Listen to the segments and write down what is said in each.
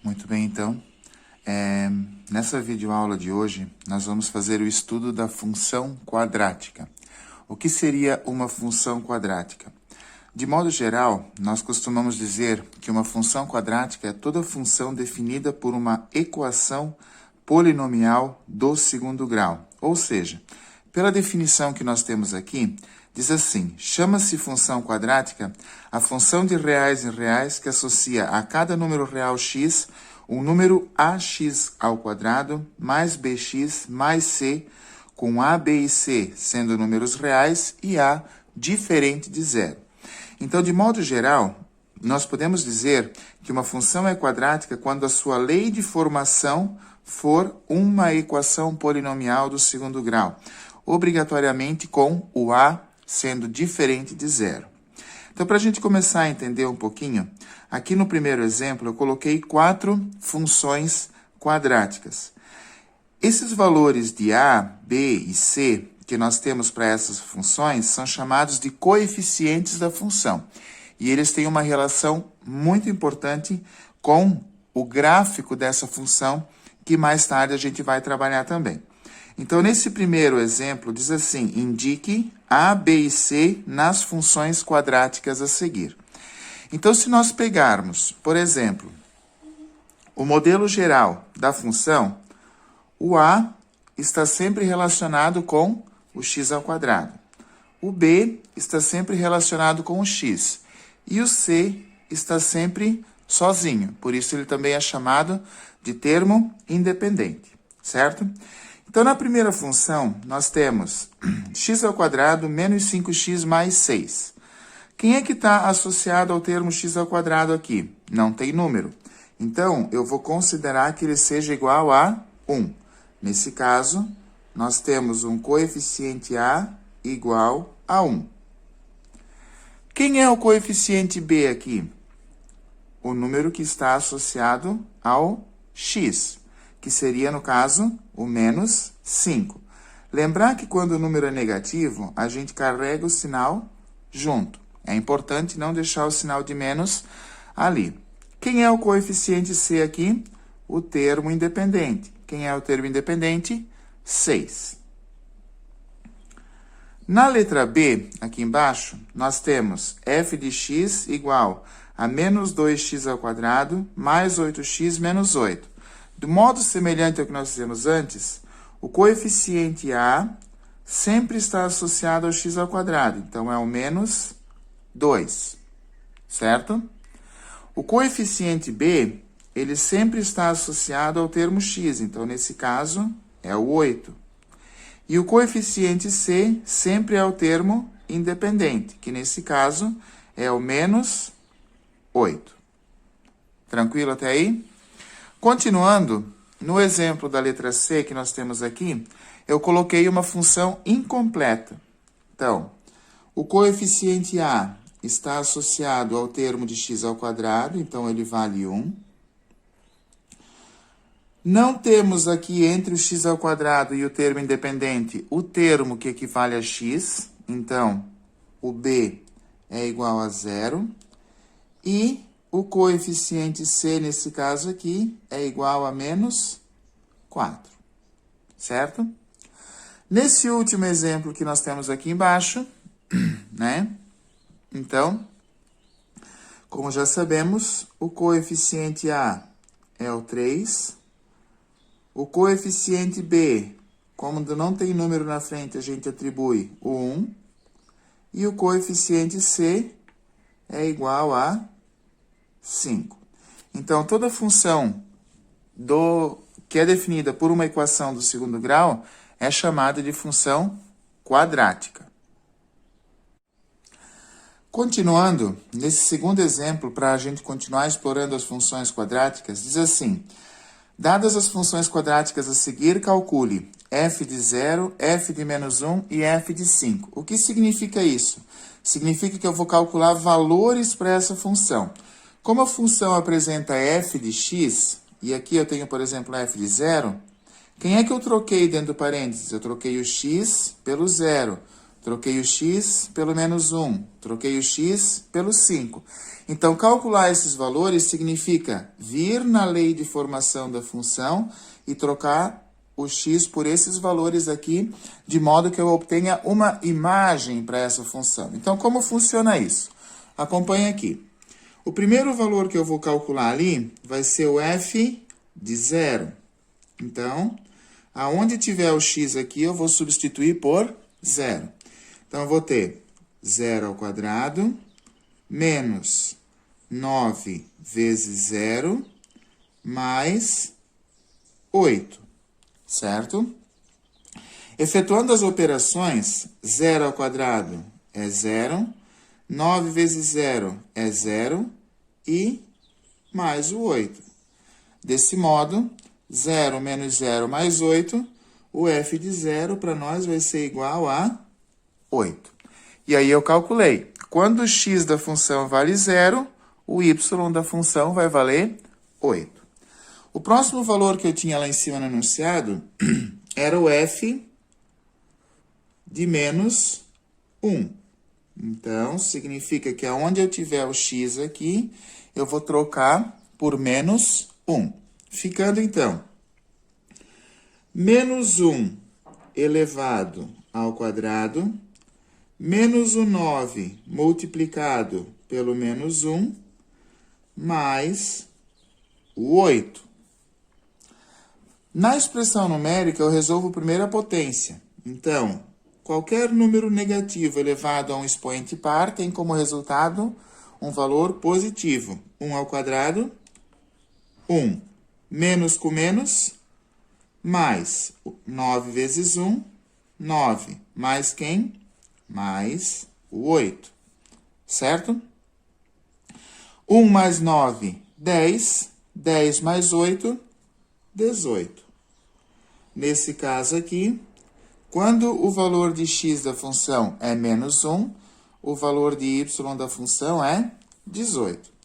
Muito bem, então. Nessa videoaula de hoje, nós vamos fazer o estudo da função quadrática. O que seria uma função quadrática? De modo geral, nós costumamos dizer que uma função quadrática é toda função definida por uma equação polinomial do segundo grau. Ou seja, pela definição que nós temos aqui, diz assim: chama-se função quadrática a função de reais em reais que associa a cada número real x um número ax ao quadrado mais bx mais c, com a, b e c sendo números reais e a diferente de zero. Então, de modo geral, nós podemos dizer que uma função é quadrática quando a sua lei de formação for uma equação polinomial do segundo grau, obrigatoriamente com o a sendo diferente de zero. Então, para a gente começar a entender um pouquinho, aqui no primeiro exemplo eu coloquei 4 funções quadráticas. Esses valores de a, b e c que nós temos para essas funções são chamados de coeficientes da função. E eles têm uma relação muito importante com o gráfico dessa função, que mais tarde a gente vai trabalhar também. Então, nesse primeiro exemplo, diz assim: indique a, b e c nas funções quadráticas a seguir. Então, se nós pegarmos, por exemplo, o modelo geral da função, o a está sempre relacionado com o x ao quadrado. O b está sempre relacionado com o x. E o c está sempre sozinho. Por isso, ele também é chamado de termo independente, certo? Então, na primeira função, nós temos x ao quadrado menos 5x mais 6. Quem é que está associado ao termo x ao quadrado aqui? Não tem número. Então, eu vou considerar que ele seja igual a 1. Nesse caso, nós temos um coeficiente a igual a 1. Quem é o coeficiente b aqui? O número que está associado ao x, que seria, no caso, o menos 5. Lembrar que quando o número é negativo, a gente carrega o sinal junto. É importante não deixar o sinal de menos ali. Quem é o coeficiente c aqui? O termo independente. Quem é o termo independente? 6. Na letra B, aqui embaixo, nós temos f de x igual a menos 2x ao quadrado mais 8x menos 8. Do modo semelhante ao que nós fizemos antes, o coeficiente a sempre está associado ao x ao quadrado. Então, é o menos 2, certo? O coeficiente b, ele sempre está associado ao termo x. Então, nesse caso, é o 8. E o coeficiente c sempre é o termo independente, que nesse caso é o menos 8. Tranquilo até aí? Continuando, no exemplo da letra C que nós temos aqui, eu coloquei uma função incompleta. Então, o coeficiente a está associado ao termo de x ao quadrado, então ele vale 1. Não temos aqui entre o x ao quadrado e o termo independente o termo que equivale a x, então o b é igual a 0. E o coeficiente c, nesse caso aqui, é igual a menos 4, certo? Nesse último exemplo que nós temos aqui embaixo, né? Então, como já sabemos, o coeficiente a é o 3. O coeficiente b, como não tem número na frente, a gente atribui o 1. E o coeficiente c é igual a 5. Então, toda função que é definida por uma equação do segundo grau é chamada de função quadrática. Continuando, nesse segundo exemplo, para a gente continuar explorando as funções quadráticas, diz assim: dadas as funções quadráticas a seguir, calcule f de 0, f de menos 1 e f de 5. O que significa isso? Significa que eu vou calcular valores para essa função. Como a função apresenta f de x, e aqui eu tenho, por exemplo, f de 0, quem é que eu troquei dentro do parênteses? Eu troquei o x pelo 0. troquei o x pelo menos 1, troquei o x pelo 5. Então, calcular esses valores significa vir na lei de formação da função e trocar o x por esses valores aqui, de modo que eu obtenha uma imagem para essa função. Então, como funciona isso? Acompanhe aqui. O primeiro valor que eu vou calcular ali vai ser o f de 0. Então, aonde tiver o x aqui, eu vou substituir por 0. Então, eu vou ter 0 ao quadrado menos 9 vezes 0 mais 8, certo? Efetuando as operações, 0 ao quadrado é 0, 9 vezes 0 é 0 e mais o 8. Desse modo, 0 menos 0 mais 8, o f de 0 para nós vai ser igual a 8. E aí eu calculei. Quando o x da função vale 0, o y da função vai valer 8. O próximo valor que eu tinha lá em cima no enunciado era o f de menos 1. Então, significa que aonde eu tiver o x aqui, eu vou trocar por menos 1. Ficando, então, menos 1 elevado ao quadrado, menos o 9 multiplicado pelo menos 1, mais o 8. Na expressão numérica, eu resolvo primeiro a potência. Então, qualquer número negativo elevado a um expoente par tem como resultado um valor positivo. 1 ao quadrado, 1. Menos com menos, mais 9 vezes 1, 9. Mais quem? Mais o 8. Certo? 1 mais 9, 10. 10 mais 8, 18. Nesse caso aqui, quando o valor de x da função é menos 1, o valor de y da função é 18.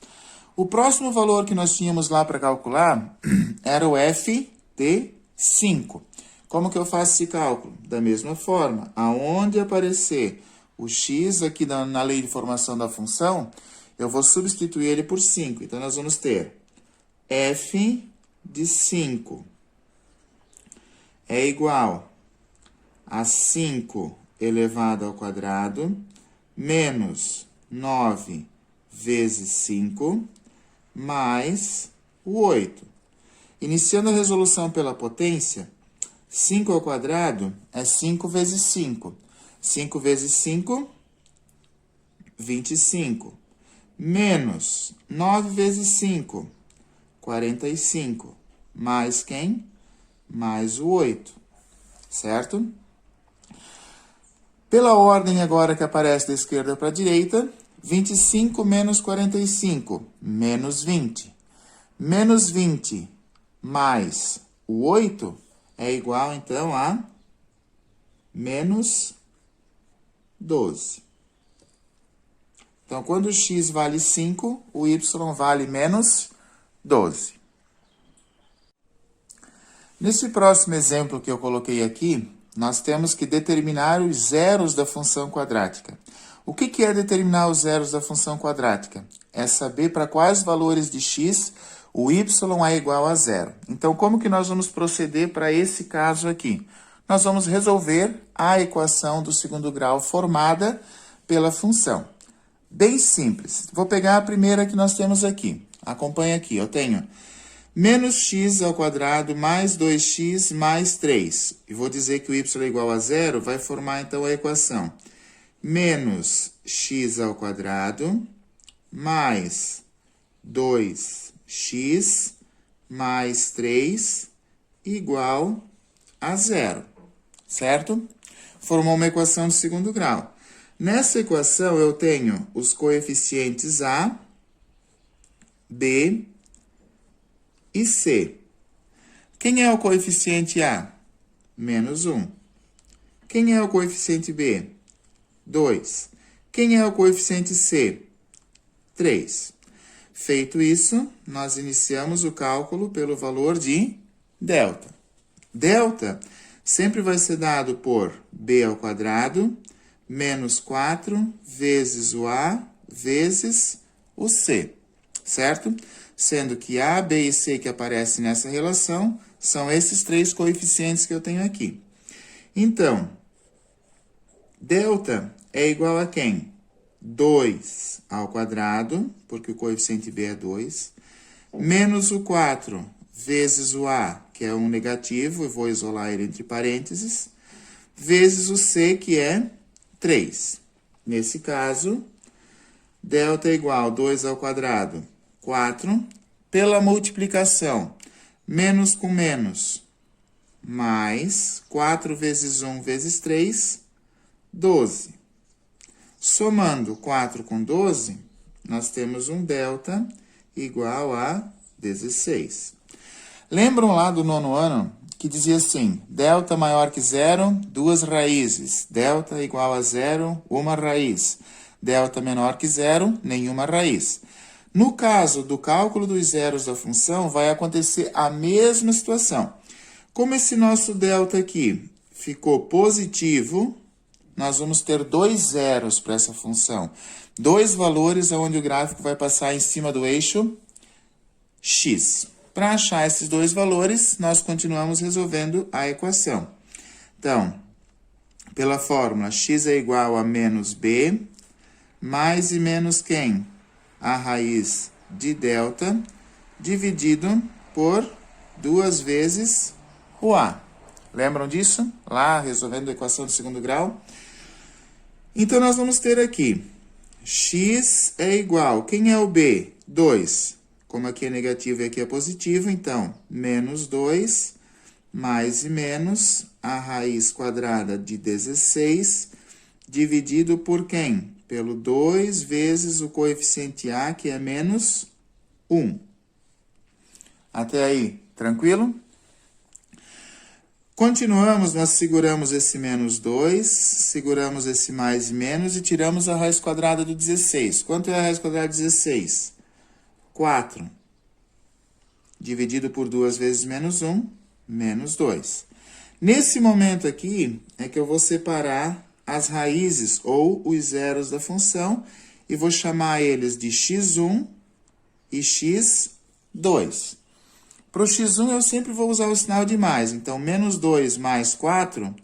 O próximo valor que nós tínhamos lá para calcular era o f de 5. Como que eu faço esse cálculo? Da mesma forma, aonde aparecer o x aqui na lei de formação da função, eu vou substituir ele por 5. Então, nós vamos ter f de 5 é igual a 5 elevado ao quadrado menos 9 vezes 5 mais o 8. Iniciando a resolução pela potência, 5 ao quadrado é 5 vezes 5. 5 vezes 5, 25. Menos 9 vezes 5, 45. Mais quem? Mais o 8. Certo? Pela ordem agora que aparece da esquerda para a direita, 25 menos 45, menos 20. Menos 20 mais o 8 é igual, então, a menos 12. Então, quando o x vale 5, o y vale menos 12. Nesse próximo exemplo que eu coloquei aqui, nós temos que determinar os zeros da função quadrática. O que é determinar os zeros da função quadrática? É saber para quais valores de x o y é igual a 0. Então, como que nós vamos proceder para esse caso aqui? Nós vamos resolver a equação do segundo grau formada pela função. Bem simples. Vou pegar a primeira que nós temos aqui. Acompanhe aqui. Eu tenho menos x ao quadrado mais 2x mais 3. E vou dizer que o y é igual a 0, vai formar, então, a equação menos x ao quadrado mais 2x mais 3 igual a 0. Certo? Formou uma equação de segundo grau. Nessa equação, eu tenho os coeficientes a, b e c. Quem é o coeficiente a? Menos 1. Quem é o coeficiente b? 2. Quem é o coeficiente c? 3. Feito isso, nós iniciamos o cálculo pelo valor de delta. Delta sempre vai ser dado por b ao quadrado menos 4 vezes o A vezes o C, certo? Sendo que A, B e C que aparecem nessa relação são esses três coeficientes que eu tenho aqui. Então, delta é igual a quem? 2 ao quadrado, porque o coeficiente B é 2, menos o 4 vezes o A, que é um negativo, eu vou isolar ele entre parênteses, vezes o C, que é 3. Nesse caso, delta é igual a 2 ao quadrado, 4, pela multiplicação, menos com menos, mais 4 vezes 1 vezes 3, 12. Somando 4 com 12, nós temos um delta igual a 16. Lembram lá do 9º ano que dizia assim, delta maior que zero, 2 raízes, delta igual a zero, 1 raiz, delta menor que zero, nenhuma raiz. No caso do cálculo dos zeros da função, vai acontecer a mesma situação. Como esse nosso delta aqui ficou positivo, nós vamos ter 2 zeros para essa função. 2 valores onde o gráfico vai passar em cima do eixo x. Para achar esses 2 valores, nós continuamos resolvendo a equação. Então, pela fórmula, x é igual a menos b, mais e menos quem? A raiz de delta, dividido por 2 vezes o a. Lembram disso? Lá, resolvendo a equação do segundo grau. Então, nós vamos ter aqui, x é igual, quem é o b? 2. Como aqui é negativo e aqui é positivo, então, menos 2, mais e menos, a raiz quadrada de 16, dividido por quem? Pelo 2 vezes o coeficiente a, que é menos 1. Até aí, tranquilo? Continuamos, nós seguramos esse menos 2, seguramos esse mais e menos e tiramos a raiz quadrada do 16. Quanto é a raiz quadrada de 16? 4. Dividido por 2 vezes menos 1, menos 2. Nesse momento aqui, é que eu vou separar as raízes ou os zeros da função e vou chamar eles de x1 e x2. Para o x1, eu sempre vou usar o sinal de mais. Então, menos 2 mais 4,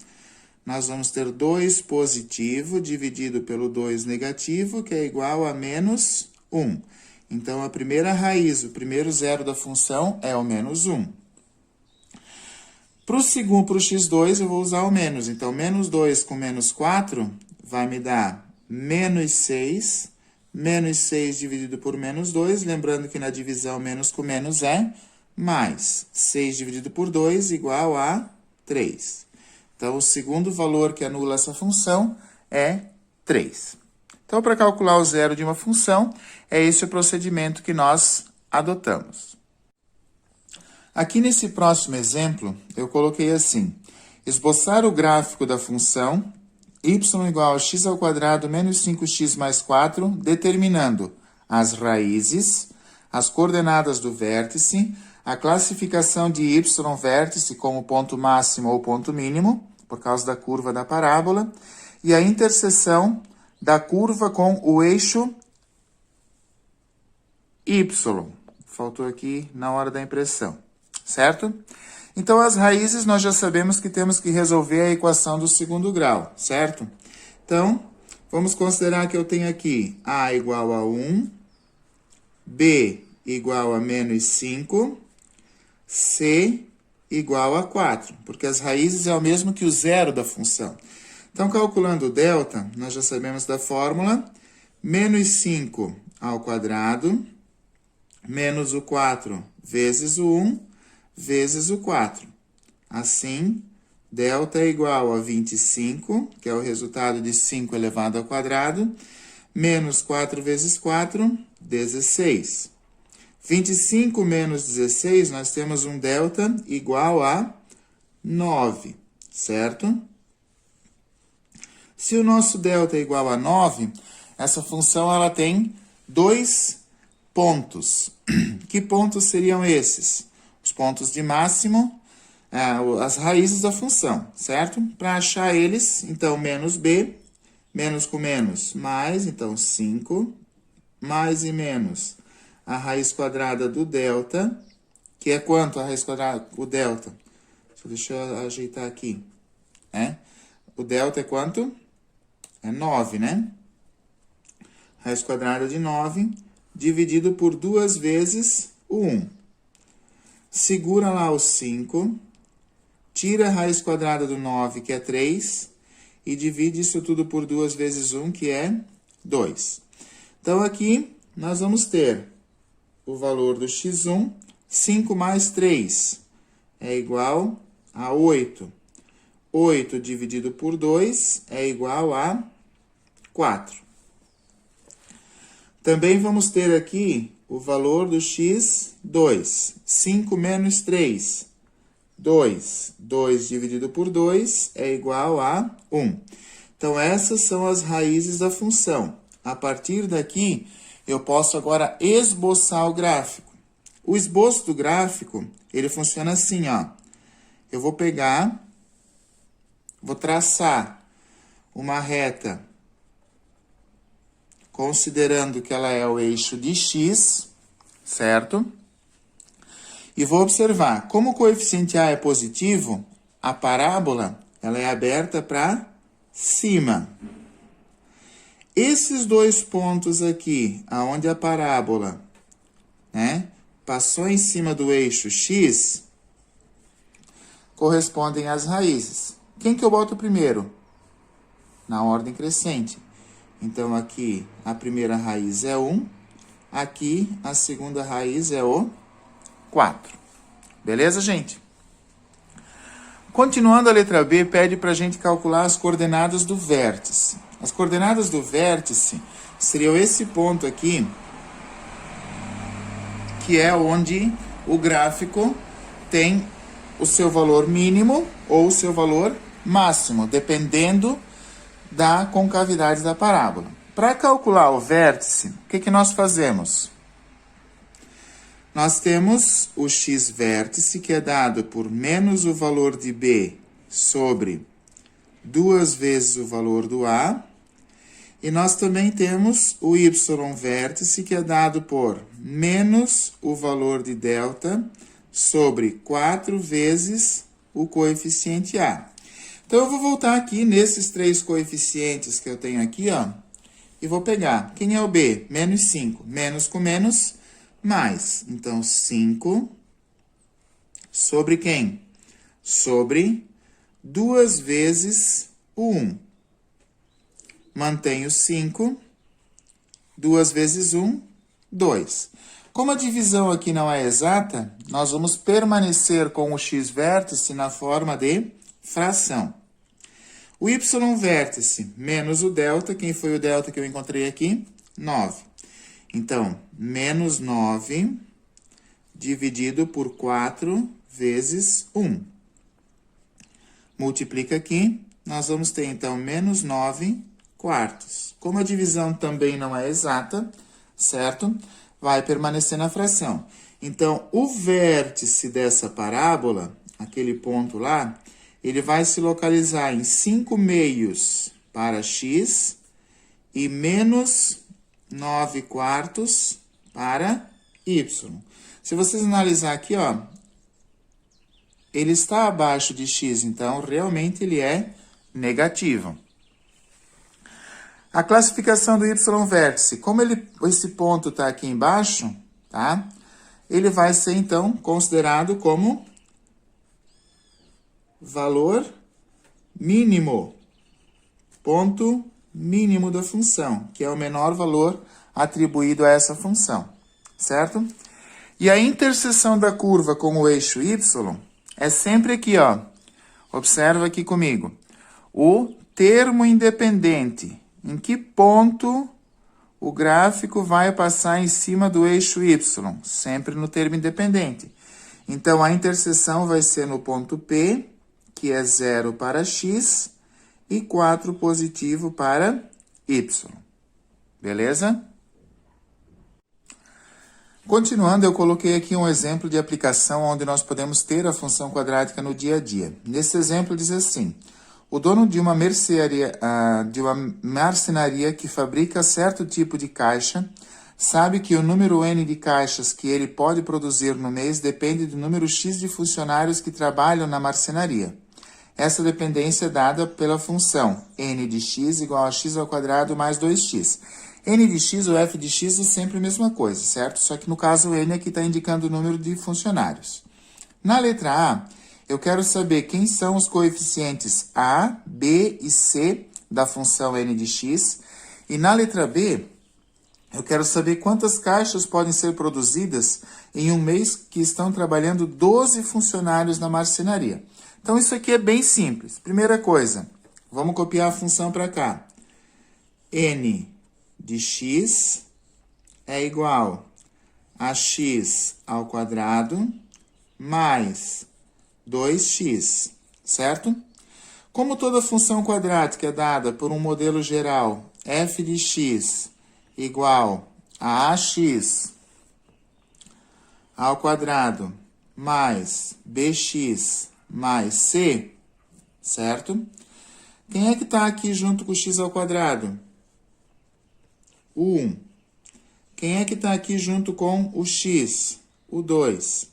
nós vamos ter 2 positivo dividido pelo 2 negativo, que é igual a menos 1. Então, a primeira raiz, o primeiro zero da função é o menos 1. Para o x2, eu vou usar o menos. Então, menos 2 com menos 4 vai me dar menos 6. Menos 6 dividido por menos 2. Lembrando que na divisão, menos com menos é mais 6 dividido por 2 igual a 3. Então, o segundo valor que anula essa função é 3. Então, para calcular o zero de uma função, é esse o procedimento que nós adotamos. Aqui nesse próximo exemplo, eu coloquei assim, esboçar o gráfico da função y igual a x ao quadrado menos 5x mais 4, determinando as raízes, as coordenadas do vértice, a classificação de y vértice como ponto máximo ou ponto mínimo, por causa da curva da parábola, e a interseção da curva com o eixo y. Faltou aqui na hora da impressão, certo? Então, as raízes nós já sabemos que temos que resolver a equação do segundo grau, certo? Então, vamos considerar que eu tenho aqui a igual a 1, b igual a menos 5, c igual a 4, porque as raízes é o mesmo que o zero da função. Então, calculando o delta, nós já sabemos da fórmula, menos 5 ao quadrado, menos o 4 vezes o 1, vezes o 4. Assim, delta é igual a 25, que é o resultado de 5 elevado ao quadrado, menos 4 vezes 4, 16. 25 menos 16, nós temos um delta igual a 9, certo? Se o nosso delta é igual a 9, essa função ela tem 2 pontos. Que pontos seriam esses? Os pontos de máximo, as raízes da função, certo? Para achar eles, então, menos b, Menos com menos, mais, então 5, mais e menos a raiz quadrada do delta, que é quanto a raiz quadrada? O delta. Deixa eu ajeitar aqui. O delta é quanto? É 9, né? Raiz quadrada de 9, dividido por 2 vezes o 1. Segura lá o 5, tira a raiz quadrada do 9, que é 3, e divide isso tudo por 2 vezes 1, que é 2. Então, aqui, nós vamos ter o valor do x1, 5 mais 3 é igual a 8. 8 dividido por 2 é igual a 4. Também vamos ter aqui o valor do x2. 5 menos 3, 2. 2 dividido por 2 é igual a 1. Então, essas são as raízes da função. A partir daqui, eu posso agora esboçar o gráfico. O esboço do gráfico, ele funciona assim, ó. Eu vou pegar, vou traçar uma reta, considerando que ela é o eixo de x, certo? E vou observar, como o coeficiente A é positivo, a parábola, ela é aberta para cima. Esses dois pontos aqui, aonde a parábola, passou em cima do eixo x, correspondem às raízes. Quem que eu boto primeiro? Na ordem crescente. Então, aqui a primeira raiz é 1, aqui a segunda raiz é o 4. Beleza, gente? Continuando, a letra B pede para a gente calcular as coordenadas do vértice. As coordenadas do vértice seriam esse ponto aqui, que é onde o gráfico tem o seu valor mínimo ou o seu valor máximo, dependendo da concavidade da parábola. Para calcular o vértice, o que nós fazemos? Nós temos o x-vértice, que é dado por menos o valor de B sobre 2 vezes o valor do A. E nós também temos o y-vértice, que é dado por menos o valor de delta sobre 4 vezes o coeficiente A. Então, eu vou voltar aqui nesses 3 coeficientes que eu tenho aqui, ó, e vou pegar. Quem é o B? Menos 5. Menos com menos, mais. Então, 5 sobre quem? Sobre 2 vezes o 1. Mantenho 5. 2 vezes 1, 2. Como a divisão aqui não é exata, nós vamos permanecer com o x-vértice na forma de fração. O y-vértice menos o delta, quem foi o delta que eu encontrei aqui? 9. Então, menos 9 dividido por 4 vezes 1. Multiplica aqui, nós vamos ter, então, menos 9 quartos. Como a divisão também não é exata, certo? Vai permanecer na fração. Então, o vértice dessa parábola, aquele ponto lá, ele vai se localizar em 5 meios para x e menos 9 quartos para y. Se vocês analisar aqui, ó, ele está abaixo de x, então realmente ele é negativo. A classificação do y-vértice, como esse ponto está aqui embaixo, tá? Ele vai ser, então, considerado como valor mínimo, ponto mínimo da função, que é o menor valor atribuído a essa função, certo? E a interseção da curva com o eixo y é sempre aqui, ó. Observa aqui comigo. O termo independente. Em que ponto o gráfico vai passar em cima do eixo y? Sempre no termo independente. Então, a interseção vai ser no ponto P, que é 0 para x, e 4 positivo para y. Beleza? Continuando, eu coloquei aqui um exemplo de aplicação onde nós podemos ter a função quadrática no dia a dia. Nesse exemplo diz assim: O dono de uma marcenaria que fabrica certo tipo de caixa sabe que o número N de caixas que ele pode produzir no mês depende do número X de funcionários que trabalham na marcenaria. Essa dependência é dada pela função N de x igual a x ao quadrado mais 2x. N de x ou f de x é sempre a mesma coisa, certo? Só que no caso N aqui está indicando o número de funcionários. Na letra A, eu quero saber quem são os coeficientes A, B e C da função N de x. E na letra B, eu quero saber quantas caixas podem ser produzidas em um mês que estão trabalhando 12 funcionários na marcenaria. Então, isso aqui é bem simples. Primeira coisa, vamos copiar a função para cá. N de x é igual a x ao quadrado mais 2x, certo? Como toda função quadrática é dada por um modelo geral f de x igual a ax ao quadrado mais bx mais c, certo? Quem é que está aqui junto com o x ao quadrado? O 1. Quem é que está aqui junto com o x? O 2.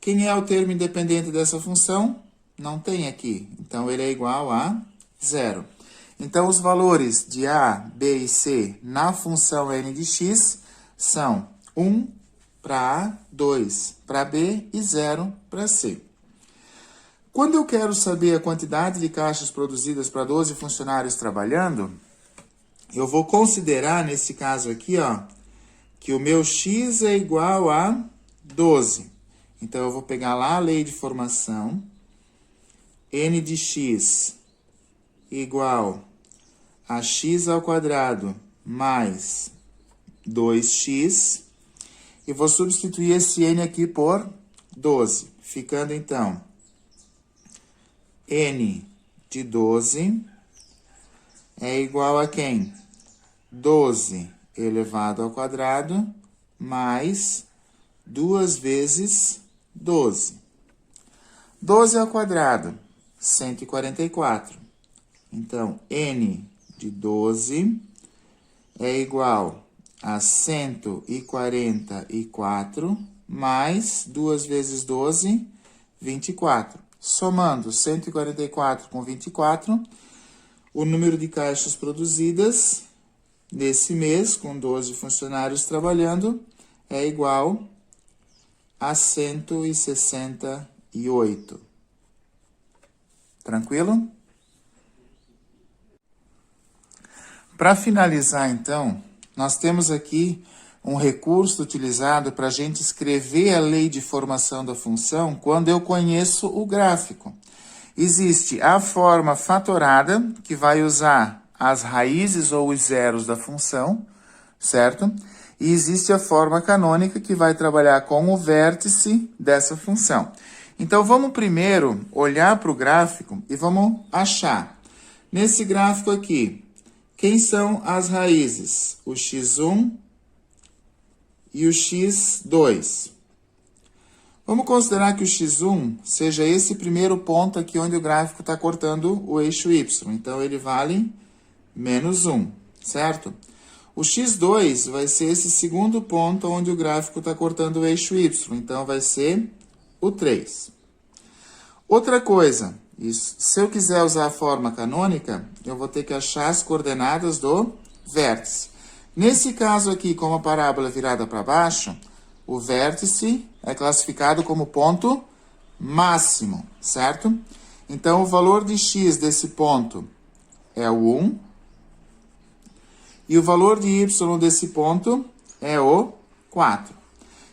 Quem é o termo independente dessa função? Não tem aqui. Então, ele é igual a 0. Então, os valores de A, B e C na função n de x são 1 para A, 2 para B e 0 para C. Quando eu quero saber a quantidade de caixas produzidas para 12 funcionários trabalhando, eu vou considerar, nesse caso aqui, ó, que o meu x é igual a 12. Então, eu vou pegar lá a lei de formação, n de x igual a x ao quadrado mais 2x, e vou substituir esse n aqui por 12, ficando, então, n de 12 é igual a quem? 12 elevado ao quadrado mais 2 vezes 12. 12 ao quadrado, 144. Então, n de 12 é igual a 144 mais 2 vezes 12, 24. Somando 144 com 24, o número de caixas produzidas nesse mês, com 12 funcionários trabalhando, é igual a 168. Tranquilo? Para finalizar, então, nós temos aqui um recurso utilizado para a gente escrever a lei de formação da função quando eu conheço o gráfico. Existe a forma fatorada, que vai usar as raízes ou os zeros da função, certo? E existe a forma canônica, que vai trabalhar com o vértice dessa função. Então, vamos primeiro olhar para o gráfico e vamos achar. Nesse gráfico aqui, quem são as raízes? O x1 e o x2. Vamos considerar que o x1 seja esse primeiro ponto aqui onde o gráfico está cortando o eixo y. Então, ele vale menos 1, certo? O x2 vai ser esse segundo ponto onde o gráfico está cortando o eixo y. Então, vai ser o 3. Outra coisa, se eu quiser usar a forma canônica, eu vou ter que achar as coordenadas do vértice. Nesse caso aqui, como a parábola é virada para baixo, o vértice é classificado como ponto máximo, certo? Então, o valor de x desse ponto é o 1. E o valor de y desse ponto é o 4.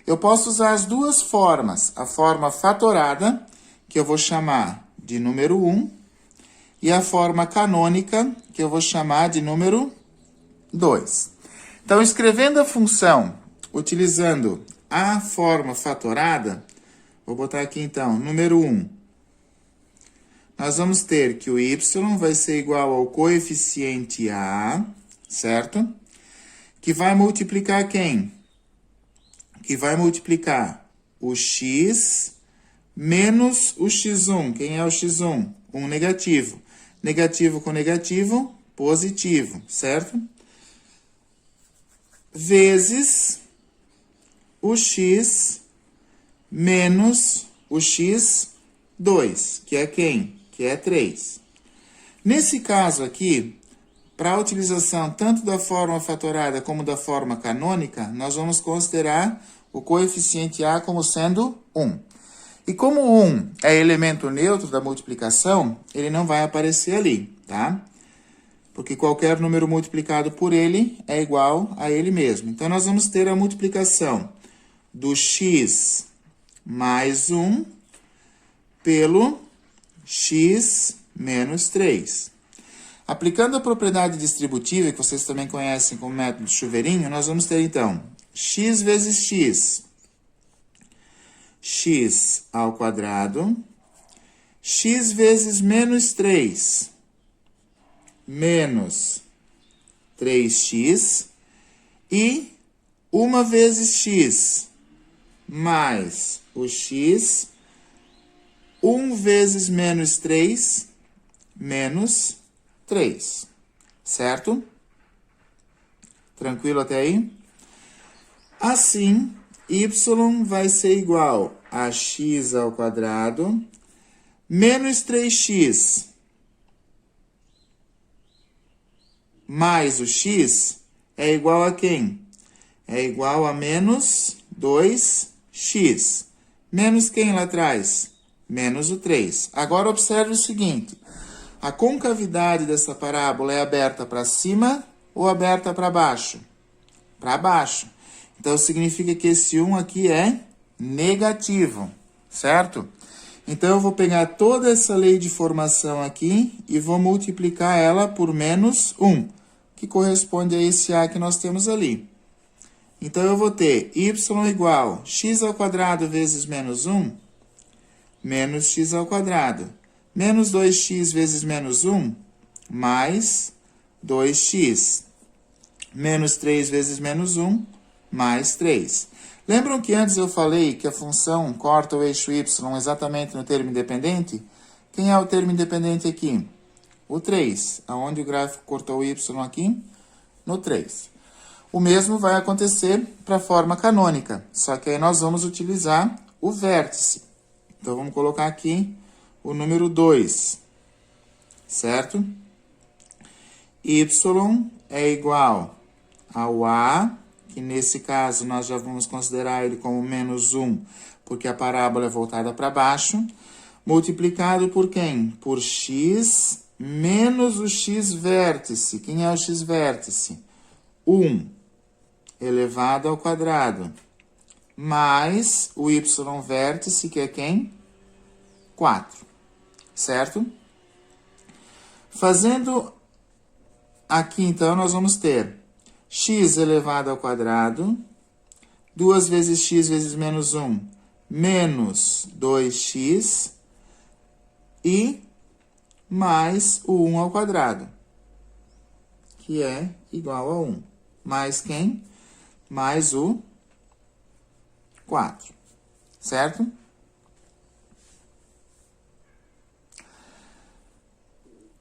Eu posso usar as duas formas. A forma fatorada, que eu vou chamar de número 1, e a forma canônica, que eu vou chamar de número 2. Então, escrevendo a função, utilizando a forma fatorada, vou botar aqui, então, número 1. Nós vamos ter que o y vai ser igual ao coeficiente A, certo? Que vai multiplicar quem? Que vai multiplicar o x menos o x1. Quem é o x1? 1 negativo. negativo com negativo, positivo, certo? Vezes o x menos o x2, que é quem? Que é 3. Nesse caso aqui, para a utilização tanto da forma fatorada como da forma canônica, nós vamos considerar o coeficiente a como sendo 1. E como 1 é elemento neutro da multiplicação, ele não vai aparecer ali, tá? Porque qualquer número multiplicado por ele é igual a ele mesmo. Então, nós vamos ter a multiplicação do x mais 1 pelo x menos 3. Aplicando a propriedade distributiva, que vocês também conhecem como método de chuveirinho, nós vamos ter, então, x vezes x ao quadrado, x vezes menos 3, menos 3x, e 1 vezes x mais o x, 1 vezes menos 3, menos 3, certo? Tranquilo até aí? Assim, y vai ser igual a x ao quadrado menos 3x mais o x é igual a quem? É igual a menos 2x. Menos quem lá atrás? Menos o 3. Agora, observe o seguinte. A concavidade dessa parábola é aberta para cima ou aberta para baixo? Para baixo. Então, significa que esse 1 aqui é negativo, certo? Então, eu vou pegar toda essa lei de formação aqui e vou multiplicar ela por menos 1, que corresponde a esse a que nós temos ali. Então, eu vou ter y igual x ao quadrado vezes menos 1, menos x ao quadrado. Menos 2x vezes menos 1, mais 2x. Menos 3 vezes menos 1, mais 3. Lembram que antes eu falei que a função corta o eixo y exatamente no termo independente? Quem é o termo independente aqui? O 3. Aonde o gráfico cortou o y aqui? No 3. O mesmo vai acontecer para a forma canônica, só que aí nós vamos utilizar o vértice. Então, vamos colocar aqui o número 2, certo? Y é igual ao A, que nesse caso nós já vamos considerar ele como menos 1, porque a parábola é voltada para baixo, multiplicado por quem? Por x menos o x vértice. Quem é o x vértice? 1 elevado ao quadrado, mais o y vértice, que é quem? 4, certo? Fazendo aqui, então, nós vamos ter x elevado ao quadrado, 2 vezes x vezes menos 1, menos 2x, e mais o 1 ao quadrado, que é igual a 1. Mais quem? Mais o 4, certo?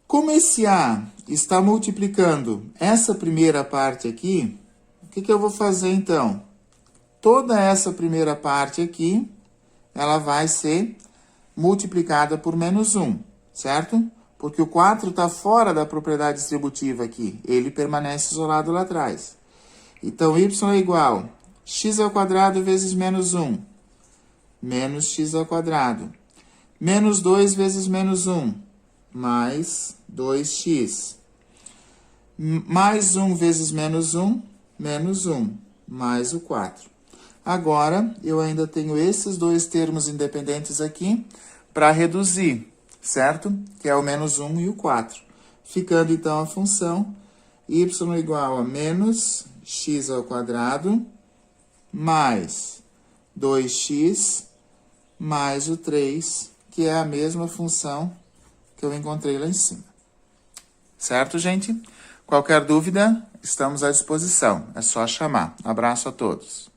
Como esse A está multiplicando essa primeira parte aqui, o que eu vou fazer então? Toda essa primeira parte aqui, ela vai ser multiplicada por menos 1, certo? Porque o 4 está fora da propriedade distributiva aqui, ele permanece isolado lá atrás. Então, y é igual a x ao quadrado vezes menos 1, menos x ao quadrado, menos 2 vezes menos 1, mais 2x, mais 1 vezes menos 1, menos 1, mais o 4. Agora, eu ainda tenho esses dois termos independentes aqui para reduzir, certo? Que é o menos 1 e o 4. Ficando, então, a função y igual a menos x ao quadrado, mais 2x, mais o 3, que é a mesma função que eu encontrei lá em cima. Certo, gente? Qualquer dúvida, estamos à disposição. É só chamar. Abraço a todos.